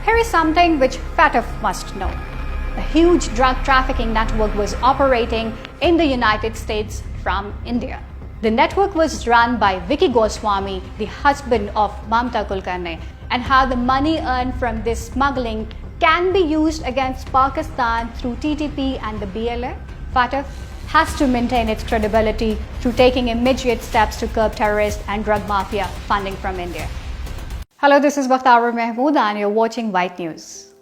Here is something which FATF must know. A huge drug trafficking network was operating in the United States from India. The network was run by Vicky Goswami, the husband of Mamta Kulkarni, and how the money earned from this smuggling can be used against Pakistan through TTP and the BLA. FATF has to maintain its credibility through taking immediate steps to curb terrorist and drug mafia funding from India. Hello, this is Bakhtaur Mahmood and you're watching White News.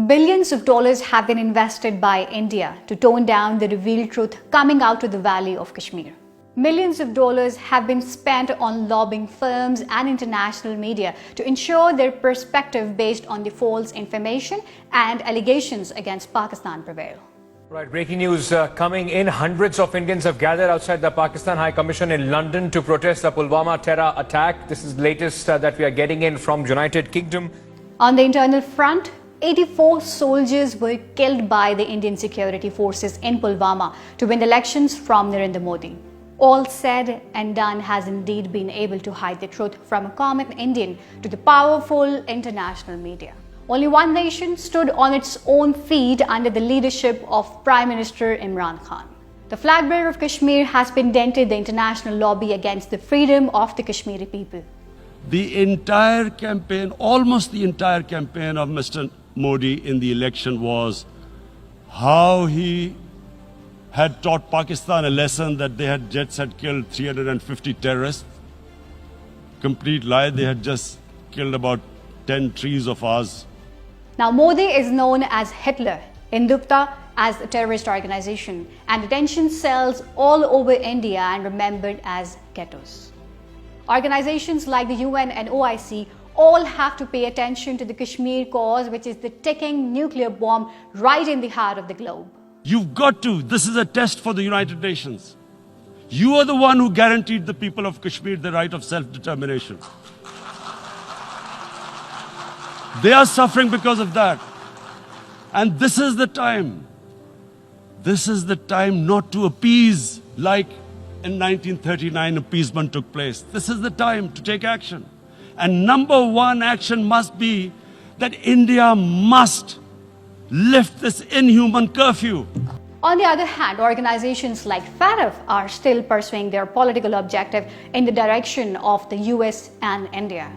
Billions of dollars have been invested by India to tone down the revealed truth coming out of the Valley of Kashmir. Millions of dollars have been spent on lobbying firms and international media to ensure their perspective based on the false information and allegations against Pakistan prevail. Right, breaking news coming in. Hundreds of Indians have gathered outside the Pakistan High Commission in London to protest the Pulwama terror attack. This is the latest that we are getting in from United Kingdom. On the internal front, 84 soldiers were killed by the Indian security forces in Pulwama to win elections from Narendra Modi. All said and done has indeed been able to hide the truth from a common Indian to the powerful international media. Only one nation stood on its own feet under the leadership of Prime Minister Imran Khan. The flag bearer of Kashmir has been dented the international lobby against the freedom of the Kashmiri people. The entire campaign, almost the entire campaign of Mr. Modi in the election was how he had taught Pakistan a lesson that their jets had killed 350 terrorists. Complete lie, they had just killed about 10 trees of ours. Now, Modi is known as Hitler, Hindutva as a terrorist organization, and detention cells all over India and remembered as ghettos. Organizations like the UN and OIC all have to pay attention to the Kashmir cause, which is the ticking nuclear bomb right in the heart of the globe. You've got to. This is a test for the United Nations. You are the one who guaranteed the people of Kashmir the right of self-determination. They are suffering because of that. And this is the time. This is the time not to appease like in 1939 appeasement took place. This is the time to take action. And number one action must be that India must lift this inhuman curfew. On the other hand, organizations like FATF are still pursuing their political objective in the direction of the US and India.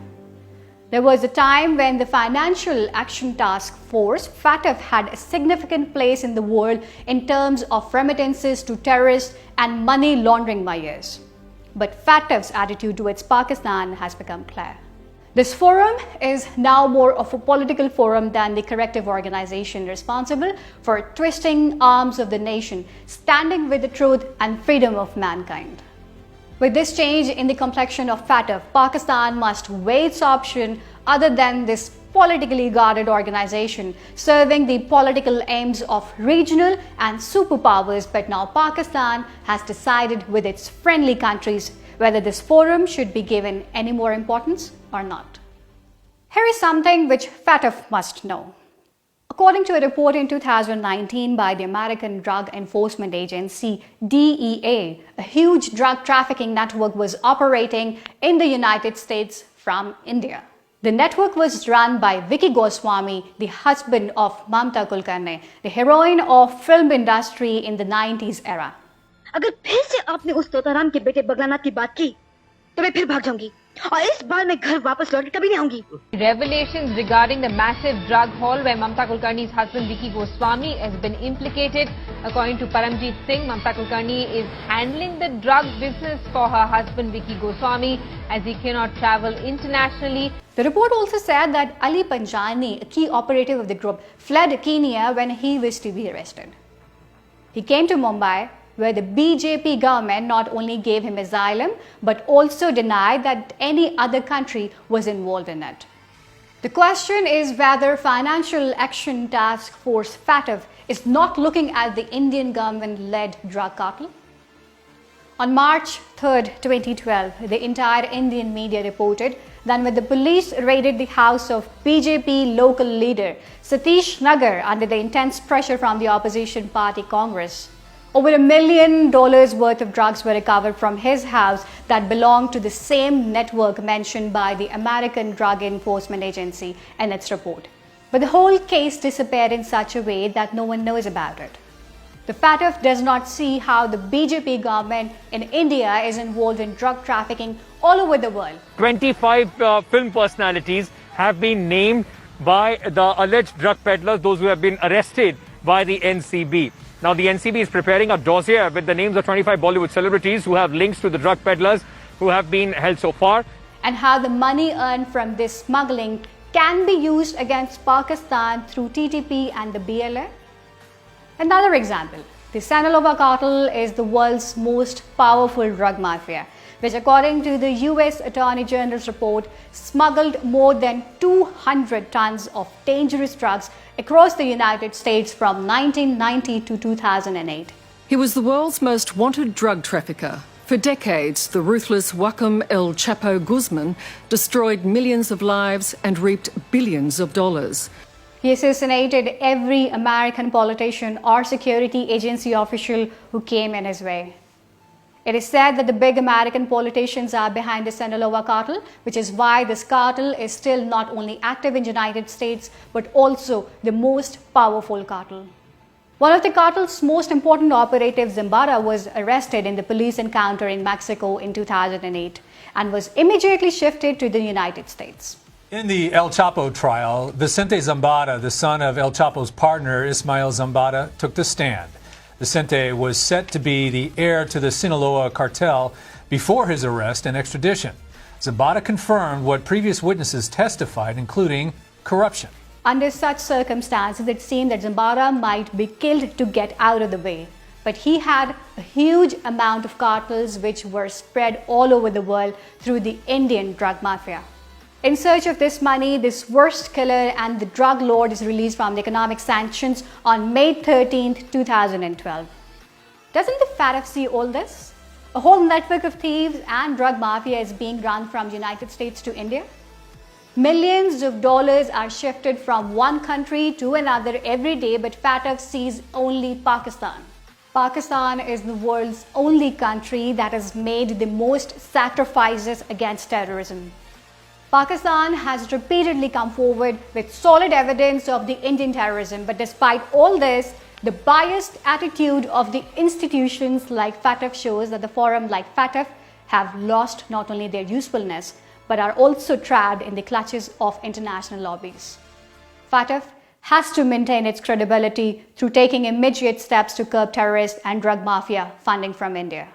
There was a time when the Financial Action Task Force, FATF, had a significant place in the world in terms of remittances to terrorists and money laundering measures. But FATF's attitude towards Pakistan has become clear. This forum is now more of a political forum than the corrective organization responsible for twisting arms of the nation, standing with the truth and freedom of mankind. With this change in the complexion of FATF, Pakistan must weigh its option other than this politically guarded organization serving the political aims of regional and superpowers. But now Pakistan has decided with its friendly countries whether this forum should be given any more importance or not. Here is something which FATF must know. According to a report in 2019 by the American Drug Enforcement Agency, DEA, a huge drug trafficking network was operating in the United States from India. The network was run by Vicky Goswami, the husband of Mamta Kulkarni, the heroine of film industry in the 90s era. अगर फिर से आपने उस तोताराम के बेटे बगलानाथ की बात की तो मैं फिर भाग जाऊंगी और इस बार मैं घर वापस लौट कभी नहीं आऊंगी. Revelations regarding the massive drug haul where Mamta Kulkarni's husband Vicky Goswami has been implicated. According to Paramjit Singh, Mamta Kulkarni is handling the drug business for her husband Vicky Goswami as he cannot travel internationally. The report also said that Ali Panjani, a key operative of the group, fled Kenya when he was to be arrested. He came to Mumbai, where the BJP government not only gave him asylum but also denied that any other country was involved in it. The question is whether Financial Action Task Force FATF is not looking at the Indian government-led drug cartel. On March 3, 2012, the entire Indian media reported that when the police raided the house of BJP local leader Satish Nagar under the intense pressure from the opposition party Congress, over $1 million worth of drugs were recovered from his house that belonged to the same network mentioned by the American Drug Enforcement Agency in its report. But the whole case disappeared in such a way that no one knows about it. The FATF does not see how the BJP government in India is involved in drug trafficking all over the world. 25 film personalities have been named by the alleged drug peddlers, those who have been arrested by the NCB. Now, the NCB is preparing a dossier with the names of 25 Bollywood celebrities who have links to the drug peddlers who have been held so far. And how the money earned from this smuggling can be used against Pakistan through TTP and the BLA. Another example, the Sinaloa cartel is the world's most powerful drug mafia, which according to the US Attorney General's report, smuggled more than 200 tons of dangerous drugs across the United States from 1990 to 2008. He was the world's most wanted drug trafficker. For decades, the ruthless Joaquim El Chapo Guzman destroyed millions of lives and reaped billions of dollars. He assassinated every American politician or security agency official who came in his way. It is said that the big American politicians are behind the Sinaloa cartel, which is why this cartel is still not only active in the United States, but also the most powerful cartel. One of the cartel's most important operatives, Zambada, was arrested in the police encounter in Mexico in 2008 and was immediately shifted to the United States. In the El Chapo trial, Vicente Zambada, the son of El Chapo's partner Ismael Zambada, took the stand. Vicente was set to be the heir to the Sinaloa cartel before his arrest and extradition. Zambada confirmed what previous witnesses testified, including corruption. Under such circumstances, it seemed that Zambada might be killed to get out of the way. But he had a huge amount of cartels which were spread all over the world through the Indian drug mafia. In search of this money, this worst killer and the drug lord is released from the economic sanctions on May 13, 2012. Doesn't the FATF see all this? A whole network of thieves and drug mafia is being run from the United States to India. Millions of dollars are shifted from one country to another every day, but FATF sees only Pakistan. Pakistan is the world's only country that has made the most sacrifices against terrorism. Pakistan has repeatedly come forward with solid evidence of the Indian terrorism, but despite all this, the biased attitude of the institutions like FATF shows that the forum like FATF have lost not only their usefulness, but are also trapped in the clutches of international lobbies. FATF has to maintain its credibility through taking immediate steps to curb terrorist and drug mafia funding from India.